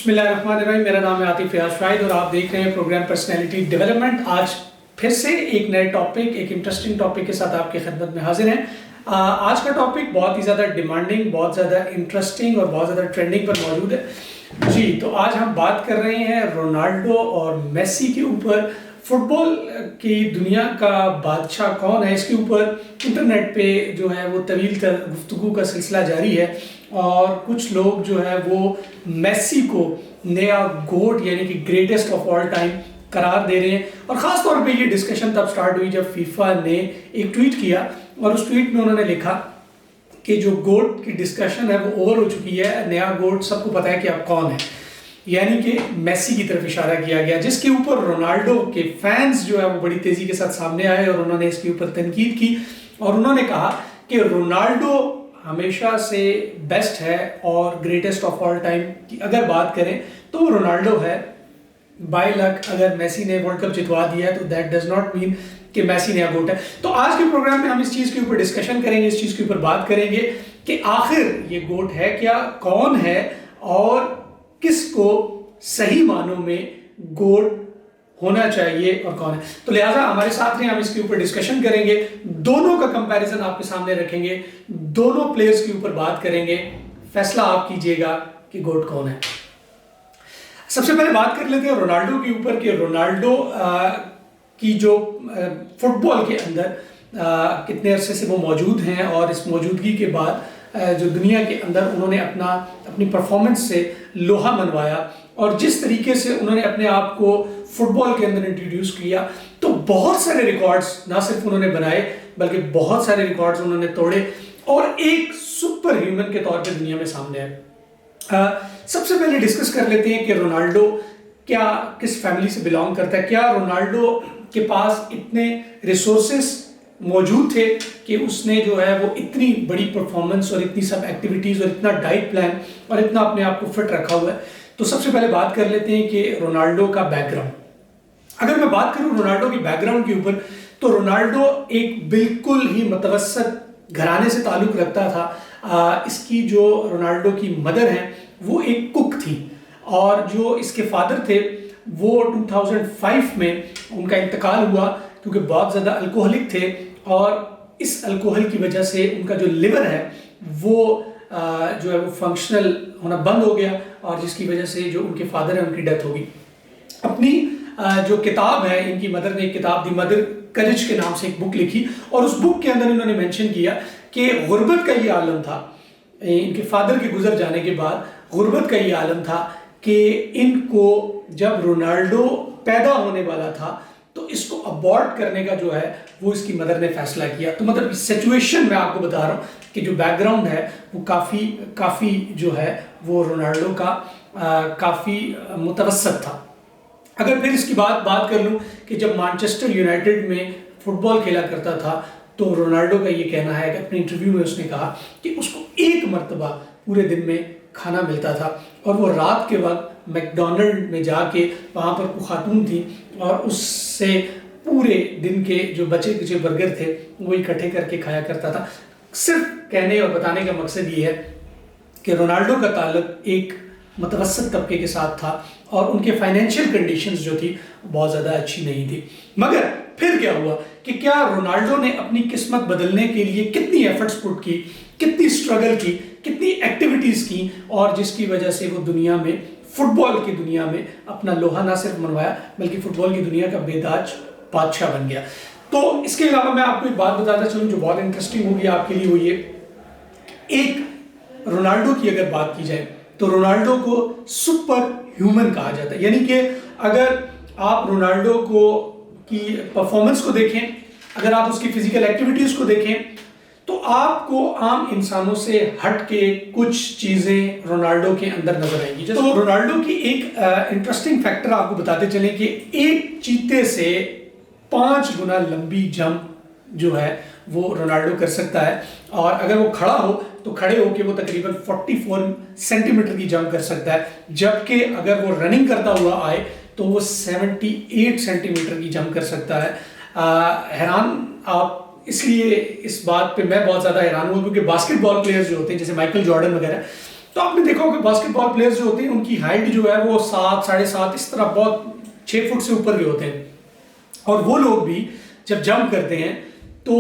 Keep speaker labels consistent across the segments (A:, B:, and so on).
A: बिस्मिल्लाहिर्रहमानिर्रहीम। मेरा नाम है आतिफ फयाज शाहिद और आप देख रहे हैं प्रोग्राम पर्सनैलिटी डेवलपमेंट। आज फिर से एक नए टॉपिक, एक इंटरेस्टिंग टॉपिक के साथ आपकी खिदमत में हाजिर हैं। आज का टॉपिक बहुत ही ज़्यादा डिमांडिंग, बहुत ज़्यादा इंटरेस्टिंग और बहुत ज़्यादा ट्रेंडिंग पर मौजूद है जी। तो आज हम बात कर रहे हैं रोनाल्डो और मेसी के ऊपर। फुटबॉल की दुनिया का बादशाह कौन है, इसके ऊपर इंटरनेट पे जो है वो तवील गुफ्तगू का सिलसिला जारी है और कुछ लोग जो है वो मेसी को नया गोट यानी कि ग्रेटेस्ट ऑफ ऑल टाइम करार दे रहे हैं। और ख़ास तौर पे ये डिस्कशन तब स्टार्ट हुई जब फीफा ने एक ट्वीट किया और उस ट्वीट में उन्होंने लिखा कि जो गोट की डिस्कशन है वो ओवर हो चुकी है, नया गोट सबको पता है कि अब कौन है, यानी कि मेसी की तरफ इशारा किया गया, जिसके ऊपर रोनाल्डो के फैंस जो है वो बड़ी तेज़ी के साथ सामने आए और उन्होंने इसके ऊपर तनकीद की और उन्होंने कहा कि रोनाल्डो हमेशा से बेस्ट है और ग्रेटेस्ट ऑफ ऑल टाइम की अगर बात करें तो वो रोनाल्डो है। बाय लक अगर मेसी ने वर्ल्ड कप जितवा दिया है तो दैट डज नॉट मीन कि मेसी नया गोट है। तो आज के प्रोग्राम में हम इस चीज़ के ऊपर डिस्कशन करेंगे, इस चीज़ के ऊपर बात करेंगे कि आखिर ये गोट है क्या, कौन है और किसको सही मानों में गोट होना चाहिए और कौन है। तो लिहाजा हमारे साथ हैं, हम इसके ऊपर डिस्कशन करेंगे, दोनों का कंपैरिजन आपके सामने रखेंगे, दोनों प्लेयर्स के ऊपर बात करेंगे, फैसला आप कीजिएगा कि गोट कौन है। सबसे पहले बात कर लेते हैं रोनाल्डो के ऊपर कि रोनाल्डो की जो फुटबॉल के अंदर कितने अरसे से वो मौजूद हैं और इस मौजूदगी के बाद जो दुनिया के अंदर उन्होंने अपनी परफॉर्मेंस से लोहा मनवाया और जिस तरीके से उन्होंने अपने आप को फुटबॉल के अंदर इंट्रोड्यूस किया, तो बहुत सारे रिकॉर्ड्स ना सिर्फ उन्होंने बनाए बल्कि बहुत सारे रिकॉर्ड्स उन्होंने तोड़े और एक सुपर ह्यूमन के तौर पे दुनिया में सामने आए। सबसे पहले डिस्कस कर लेते हैं कि रोनाल्डो क्या किस फैमिली से बिलोंग करता है। क्या रोनाल्डो के पास इतने रिसोर्सेस मौजूद थे कि उसने जो है वो इतनी बड़ी परफॉर्मेंस और इतनी सब एक्टिविटीज़ और इतना डाइट प्लान और इतना अपने आप को फिट रखा हुआ है। तो सबसे पहले बात कर लेते हैं कि रोनाल्डो का बैकग्राउंड। अगर मैं बात करूं रोनाल्डो के बैकग्राउंड के ऊपर तो रोनाल्डो एक बिल्कुल ही मुतवस्सत घराने से ताल्लुक़ रखता था। इसकी जो रोनाल्डो की मदर हैं वो एक कुक थी और जो इसके फादर थे वो 2005 में उनका इंतकाल हुआ क्योंकि बहुत ज़्यादा अल्कोहलिक थे और इस अल्कोहल की वजह से उनका जो लिवर है वो जो है वो फंक्शनल होना बंद हो गया और जिसकी वजह से जो उनके फादर है उनकी डेथ हो गई। अपनी जो किताब है, इनकी मदर ने एक किताब दी मदर करेज के नाम से एक बुक लिखी और उस बुक के अंदर इन्होंने मेंशन किया कि गुर्बत का ये आलम था, इनके फादर के गुजर जाने के बाद गुर्बत का ये आलम था कि इनको जब रोनाल्डो पैदा होने वाला था तो इसको अबॉर्ट करने का जो है वो इसकी मदर ने फैसला किया। तो मतलब सिचुएशन मैं आपको बता रहा हूँ कि जो बैकग्राउंड है वो काफ़ी जो है वो रोनाल्डो का काफ़ी मुतवस्सत था। अगर फिर इसकी बात कर लूँ कि जब मैनचेस्टर यूनाइटेड में फुटबॉल खेला करता था तो रोनाल्डो का ये कहना है कि अपने इंटरव्यू में उसने कहा कि उसको एक मरतबा पूरे दिन में खाना मिलता था और वो रात के वक्त मैकडोनल्ड में जाके वहाँ पर वो खातून थी और उससे पूरे दिन के जो बचे कुचे बर्गर थे वो इकट्ठे करके खाया करता था। सिर्फ कहने और बताने का मकसद ये है कि रोनाल्डो का ताल्लुक एक मुतवस्सित तबके के साथ था और उनके फाइनेंशियल कंडीशंस जो थी बहुत ज़्यादा अच्छी नहीं थी। मगर फिर क्या हुआ कि क्या रोनाल्डो ने अपनी किस्मत बदलने के लिए कितनी एफर्ट्स पुट की, कितनी स्ट्रगल की, कितनी एक्टिविटीज़ की और जिसकी वजह से वो दुनिया में, फुटबॉल की दुनिया में अपना लोहा ना सिर्फ मनवाया बल्कि फुटबॉल की दुनिया का बेताज बादशाह बन गया। तो इसके अलावा मैं आपको एक बात बताता चलूँ जो बहुत इंटरेस्टिंग होगी आपके लिए, वो ये एक रोनाल्डो की अगर बात की जाए तो रोनाल्डो को सुपर ह्यूमन कहा जाता है। यानी कि अगर आप रोनाल्डो को की परफॉर्मेंस को देखें, अगर आप उसकी फिजिकल एक्टिविटीज़ को देखें तो आपको आम इंसानों से हट के कुछ चीज़ें रोनाल्डो के अंदर नजर आएंगी। तो रोनाल्डो की एक इंटरेस्टिंग फैक्टर आपको बताते चले कि एक चीते से 5 गुना लंबी जंप जो है वो रोनाल्डो कर सकता है और अगर वो खड़ा हो तो खड़े होकर वो तकरीबन 44 सेंटीमीटर की जंप कर सकता है, जबकि अगर वो रनिंग करता हुआ आए तो वो 78 सेंटीमीटर की जंप कर सकता है। हैरान आप इसलिए इस बात पे मैं बहुत ज़्यादा हैरान हूँ क्योंकि बास्केटबॉल प्लेयर्स जो होते हैं जैसे माइकल जॉर्डन वगैरह, तो आपने देखा होगा बास्केटबॉल प्लेयर्स जो होते हैं उनकी हाइट जो है वो 7, 7.5 इस तरह बहुत 6 फुट से ऊपर के होते हैं, और वो लोग भी जब जंप करते हैं तो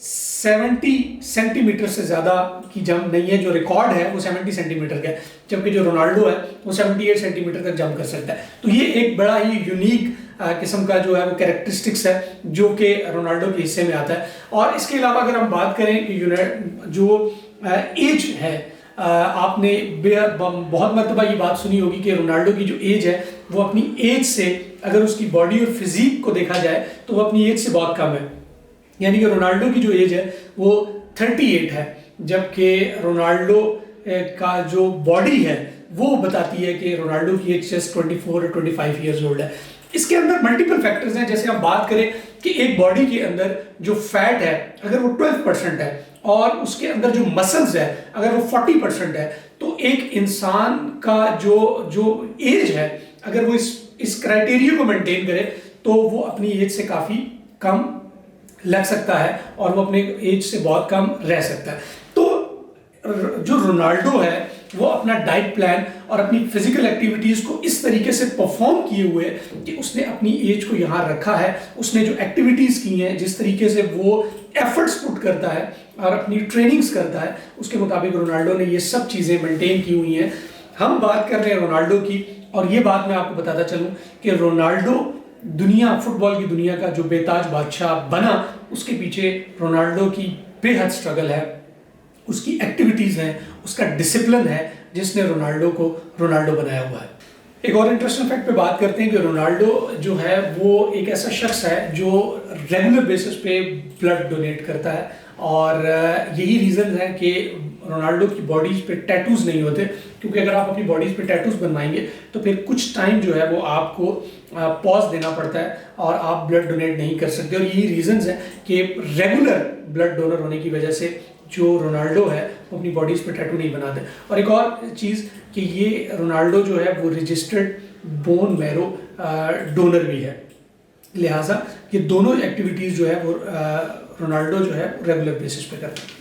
A: 70 सेंटीमीटर से ज़्यादा की जंप नहीं है। जो रिकॉर्ड है वो 70 सेंटीमीटर का है, जबकि जो रोनाल्डो है वो 78 सेंटीमीटर तक जंप कर सकता है। तो ये एक बड़ा ही यूनिक किस्म का जो है वो कैरेक्टरिस्टिक्स है जो कि रोनाल्डो के हिस्से में आता है। और इसके अलावा अगर हम बात करें कि जो एज है, आपने बहुत मरतबा ये बात सुनी होगी कि रोनाल्डो की जो एज है वो अपनी एज से, अगर उसकी बॉडी और फिजिक को देखा जाए तो वो अपनी एज से बहुत कम है। यानी कि रोनाल्डो की जो एज है वो 38 है, जबकि रोनाल्डो का जो बॉडी है वो बताती है कि रोनाल्डो की एज जस्ट 24 और 25 ईयर्स ओल्ड है। इसके अंदर मल्टीपल फैक्टर्स हैं। जैसे हम बात करें कि एक बॉडी के अंदर जो फैट है अगर वो 12% है और उसके अंदर जो मसल्स है अगर वो 40% है, तो एक इंसान का जो एज है अगर वो इस क्राइटेरिया को मेंटेन करे तो वो अपनी एज से काफ़ी कम लग सकता है और वो अपने एज से बहुत कम रह सकता है। तो जो रोनाल्डो है वो अपना डाइट प्लान और अपनी फिजिकल एक्टिविटीज़ को इस तरीके से परफॉर्म किए हुए कि उसने अपनी एज को यहाँ रखा है। उसने जो एक्टिविटीज़ की हैं, जिस तरीके से वो एफर्ट्स पुट करता है और अपनी ट्रेनिंग्स करता है, उसके मुताबिक रोनाल्डो ने ये सब चीज़ें मेंटेन की हुई हैं। हम बात कर रहे हैं रोनाल्डो की, और ये बात मैं आपको बताता चलूँ कि रोनाल्डो फुटबॉल की दुनिया का जो बेताज बादशाह बना, उसके पीछे रोनाल्डो की बेहद स्ट्रगल है, उसकी एक्टिविटीज़ हैं, उसका डिसिप्लिन है जिसने रोनाल्डो को रोनाल्डो बनाया हुआ है। एक और इंटरेस्टिंग फैक्ट पे बात करते हैं कि रोनाल्डो जो है वो एक ऐसा शख्स है जो रेगुलर बेसिस पे ब्लड डोनेट करता है, और यही रीज़न है कि रोनाल्डो की बॉडीज़ पे टैटूज़ नहीं होते, क्योंकि अगर आप अपनी बॉडीज़ पे टैटूज़ बनवाएंगे तो फिर कुछ टाइम जो है वो आपको पॉज देना पड़ता है और आप ब्लड डोनेट नहीं कर सकते। और यही रीज़न्स हैं कि रेगुलर ब्लड डोनर होने की वजह से जो रोनाल्डो है वो अपनी बॉडीज़ पे टैटू नहीं बनाते। और एक और चीज़ कि ये रोनाल्डो जो है वो रजिस्टर्ड बोन मैरो डोनर भी है, लिहाजा ये दोनों एक्टिविटीज़ जो है वो रोनाल्डो जो है रेगुलर बेसिस पे करता है।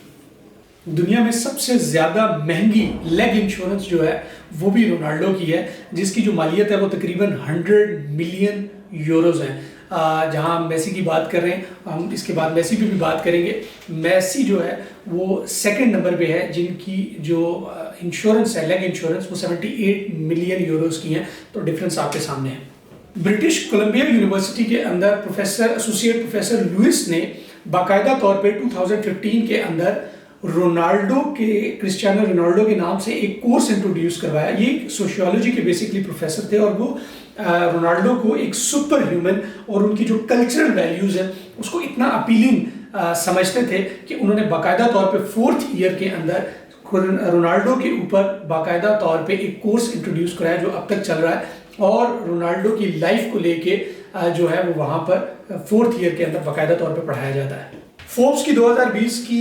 A: दुनिया में सबसे ज़्यादा महंगी लेग इंश्योरेंस जो है वो भी रोनाल्डो की है, जिसकी जो मालियत है वो तकरीबन 100 मिलियन यूरोज़ है। जहां हम मेसी की बात कर रहे हैं, हम इसके बाद मेसी पे भी बात करेंगे। मेसी जो है वो सेकंड नंबर पे है, जिनकी जो इंश्योरेंस है लेग इंश्योरेंस वो 78 मिलियन यूरोज़ की है। तो डिफरेंस आपके सामने है। ब्रिटिश कोलंबिया यूनिवर्सिटी के अंदर एसोसिएट प्रोफेसर लुइस ने बाकायदा तौर पे 2015 के अंदर क्रिस्टियानो रोनाल्डो के नाम से एक कोर्स इंट्रोड्यूस करवाया। ये सोशियोलॉजी के बेसिकली प्रोफेसर थे और वो रोनाल्डो को एक सुपर ह्यूमन और उनकी जो कल्चरल वैल्यूज़ है उसको इतना अपीलिंग समझते थे कि उन्होंने बाकायदा तौर पे 4th ईयर के अंदर रोनाल्डो के ऊपर बाकायदा तौर पे एक कोर्स इंट्रोड्यूस कराया जो अब तक चल रहा है, और रोनाल्डो की लाइफ को लेके जो है वो वहाँ पर 4th ईयर के अंदर बाकायदा तौर पे पढ़ाया जाता है। फोर्ब्स की 2020 की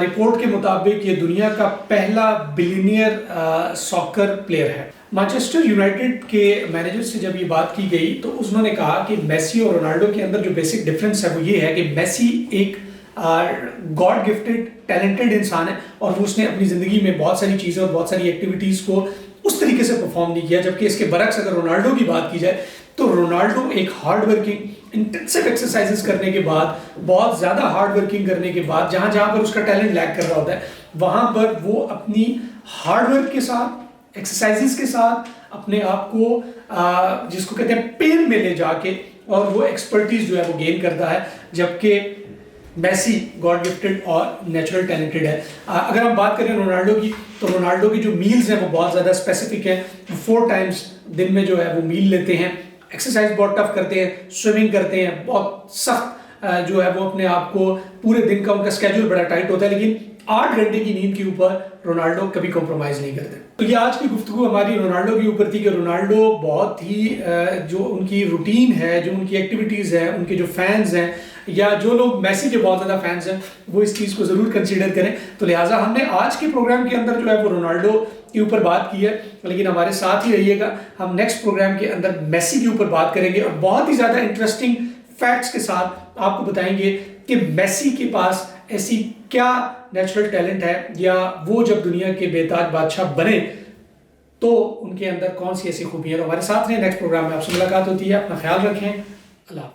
A: रिपोर्ट के मुताबिक ये दुनिया का पहला बिलियनियर सॉकर प्लेयर है। मैनचेस्टर यूनाइटेड के मैनेजर से जब ये बात की गई तो उन्होंने कहा कि मेसी और रोनाल्डो के अंदर जो बेसिक डिफरेंस है वो ये है कि मेसी एक गॉड गिफ्टेड टैलेंटेड इंसान है और वो उसने अपनी ज़िंदगी में बहुत सारी चीज़ें और बहुत सारी एक्टिविटीज़ को उस तरीके से परफॉर्म नहीं किया, जबकि इसके बरक्स अगर रोनाल्डो की बात की जाए तो रोनाल्डो एक हार्ड वर्किंग इंटेंसिव एक्सरसाइजेस करने के बाद, बहुत ज़्यादा हार्ड वर्किंग करने के बाद, जहाँ जहाँ पर उसका टैलेंट लैग कर रहा होता है वहाँ पर वो अपनी हार्ड वर्क के साथ, एक्सरसाइजेस के साथ अपने आप को जिसको कहते हैं पेन में ले जाके और वो एक्सपर्टीज जो है वो गेन करता है, जबकि मेसी गॉड गिफ्टेड और नेचुरल टैलेंटेड है। अगर हम बात करें रोनाल्डो की तो रोनाल्डो की जो मील्स हैं वो बहुत ज़्यादा स्पेसिफिक है। 4 टाइम्स दिन में जो है वो मील लेते हैं, एक्सरसाइज बहुत टफ करते हैं, स्विमिंग करते हैं, बहुत सख्त जो है वो अपने आप को पूरे दिन का उनका स्केड्यूल बड़ा टाइट होता है, लेकिन 8 घंटे की नींद के ऊपर रोनाल्डो कभी कॉम्प्रोमाइज़ नहीं करते। तो ये आज की गुफ्तगू हमारी रोनाल्डो के ऊपर थी कि रोनाल्डो बहुत ही जो उनकी रूटीन है, जो उनकी एक्टिविटीज़ हैं, उनके जो फैंस हैं या जो लोग मेसी के बहुत ज़्यादा फैंस हैं वो इस चीज़ को ज़रूर कंसीडर करें। तो लिहाजा हमने आज के प्रोग्राम के अंदर जो है वो रोनाल्डो के ऊपर बात की है, लेकिन हमारे साथ ही रहिएगा, हम नेक्स्ट प्रोग्राम के अंदर मेसी के ऊपर बात करेंगे और बहुत ही ज़्यादा इंटरेस्टिंग फैक्ट्स के साथ आपको बताएंगे कि मेसी के पास ऐसी क्या नेचुरल टैलेंट है, या वो जब दुनिया के बेताज बादशाह बने तो उनके अंदर कौन सी ऐसी खूबी है। तो हमारे साथ हैं, नेक्स्ट प्रोग्राम में आपसे मुलाकात होती है। अपना ख्याल रखें। अल्लाह।